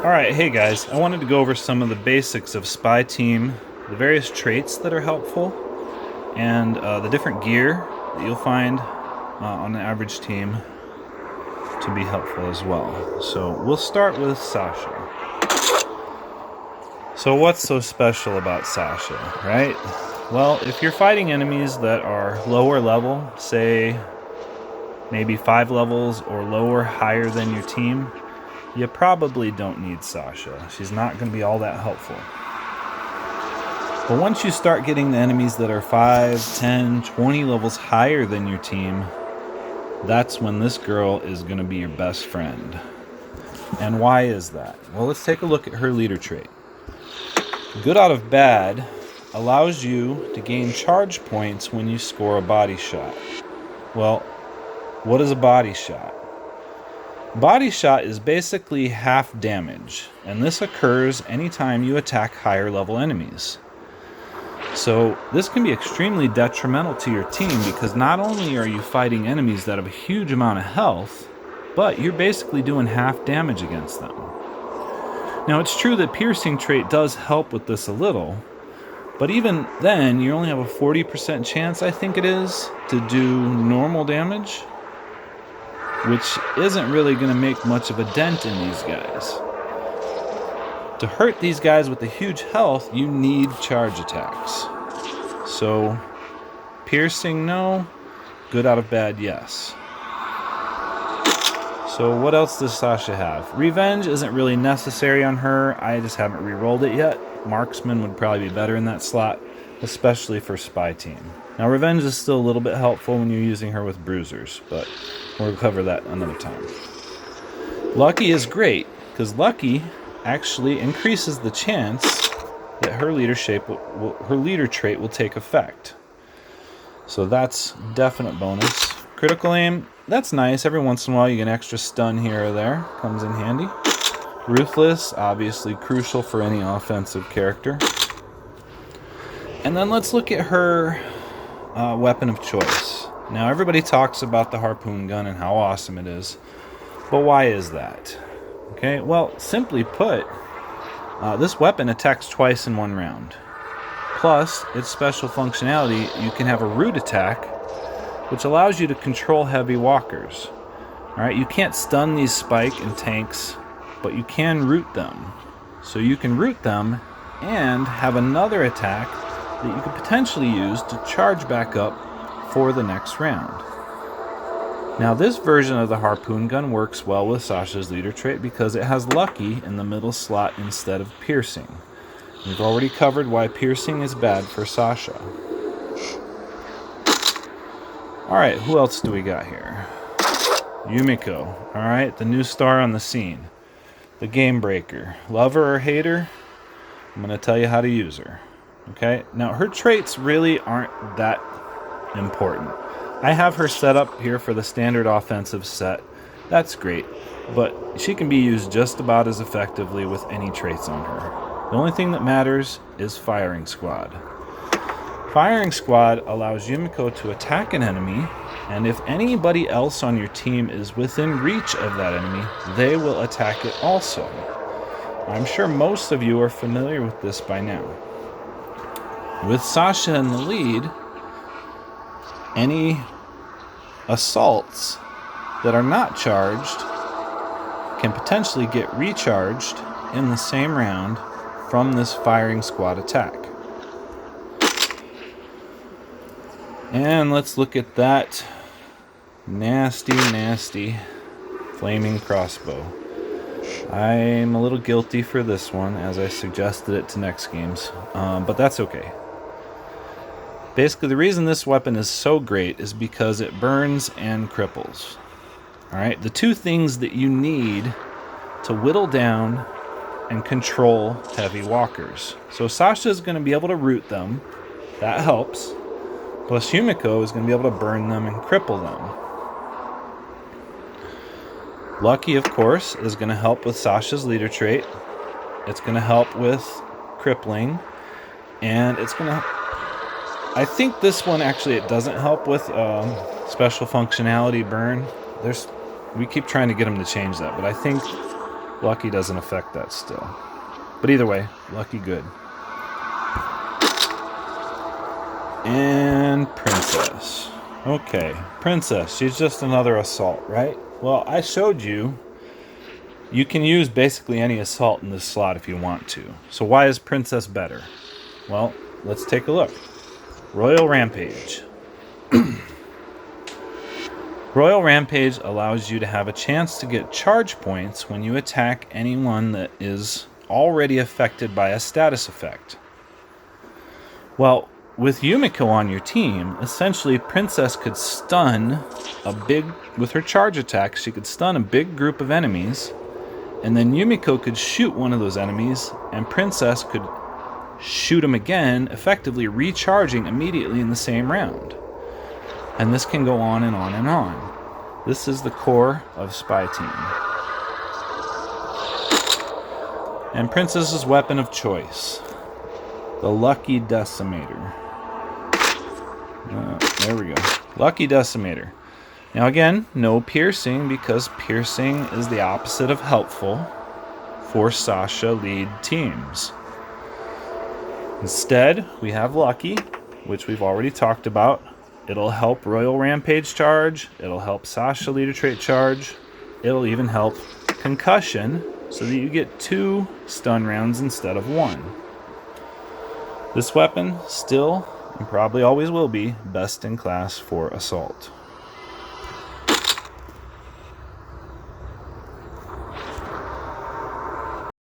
Alright, hey guys, I wanted to go over some of the basics of Spy Team, the various traits that are helpful, and the different gear that you'll find on an average team to be helpful as well. So we'll start with Sasha. So what's so special about Sasha, right? Well, if you're fighting enemies that are lower level, say maybe 5 levels or lower, higher than your team, you probably don't need Sasha. She's not going to be all that helpful. But once you start getting the enemies that are 5, 10, 20 levels higher than your team, that's when this girl is going to be your best friend. And why is that? Well, let's take a look at her leader trait. Good out of bad allows you to gain charge points when you score a body shot. Well, what is a body shot? Body shot is basically half damage, and this occurs anytime you attack higher level enemies. So this can be extremely detrimental to your team because not only are you fighting enemies that have a huge amount of health, but you're basically doing half damage against them. Now it's true that piercing trait does help with this a little, but even then you only have a 40% chance, I think it is, to do normal damage, which isn't really going to make much of a dent in these guys. To hurt these guys with the huge health, you need charge attacks. So, piercing, no. Good out of bad, yes. So what else does Sasha have? Revenge isn't really necessary on her. I just haven't re-rolled it yet. Marksman would probably be better in that slot, especially for Spy Team. Now, Revenge is still a little bit helpful when you're using her with bruisers, but we'll cover that another time. Lucky is great, because Lucky actually increases the chance that her leader trait will take effect. So that's definite bonus. Critical aim, that's nice. Every once in a while you get an extra stun here or there. Comes in handy. Ruthless, obviously crucial for any offensive character. And then let's look at her weapon of choice. Now everybody talks about the harpoon gun and how awesome it is, but why is that? Okay, well, simply put, this weapon attacks twice in one round. Plus, its special functionality, you can have a root attack, which allows you to control heavy walkers. Alright, you can't stun these spike and tanks, but you can root them. So you can root them and have another attack that you could potentially use to charge back up for the next round. Now this version of the harpoon gun works well with Sasha's leader trait because it has Lucky in the middle slot instead of piercing. We've already covered why piercing is bad for Sasha. Alright, who else do we got here? Yumiko, alright, the new star on the scene. The game breaker. Love her or hate her, I'm going to tell you how to use her. Okay, now her traits really aren't that important. I have her set up here for the standard offensive set. That's great, but she can be used just about as effectively with any traits on her. The only thing that matters is Firing Squad. Firing Squad allows Yumiko to attack an enemy, and if anybody else on your team is within reach of that enemy, they will attack it also. I'm sure most of you are familiar with this by now. With Sasha in the lead, any assaults that are not charged can potentially get recharged in the same round from this Firing Squad attack. And let's look at that nasty flaming crossbow. I'm a little guilty for this one as I suggested it to next games, but that's okay. Basically, the reason this weapon is so great is because it burns and cripples. Alright, the two things that you need to whittle down and control heavy walkers. So Sasha's going to be able to root them. That helps. Plus Yumiko is going to be able to burn them and cripple them. Lucky, of course, is going to help with Sasha's leader trait. It's going to help with crippling. And it's going to... I think this one actually it doesn't help with special functionality burn. We keep trying to get them to change that, but I think Lucky doesn't affect that still. But either way, Lucky good. And Princess. Okay, Princess, she's just another assault, right? Well, I showed you can use basically any assault in this slot if you want to. So why is Princess better? Well, let's take a look. Royal Rampage. Royal Rampage allows you to have a chance to get charge points when you attack anyone that is already affected by a status effect. Well, with Yumiko on your team, essentially Princess could stun with her charge attack, she could stun a big group of enemies, and then Yumiko could shoot one of those enemies, and Princess could shoot him again, effectively recharging immediately in the same round. And this can go on and on and on. This is the core of Spy Team. And Princess's weapon of choice, the Lucky Decimator. There we go. Lucky Decimator. Now again, no piercing, because piercing is the opposite of helpful for Sasha lead teams. Instead, we have Lucky, which we've already talked about. It'll help Royal Rampage charge. It'll help Sasha leader trait charge. It'll even help Concussion, so that you get 2 stun rounds instead of 1. This weapon still, and probably always will be, best in class for Assault.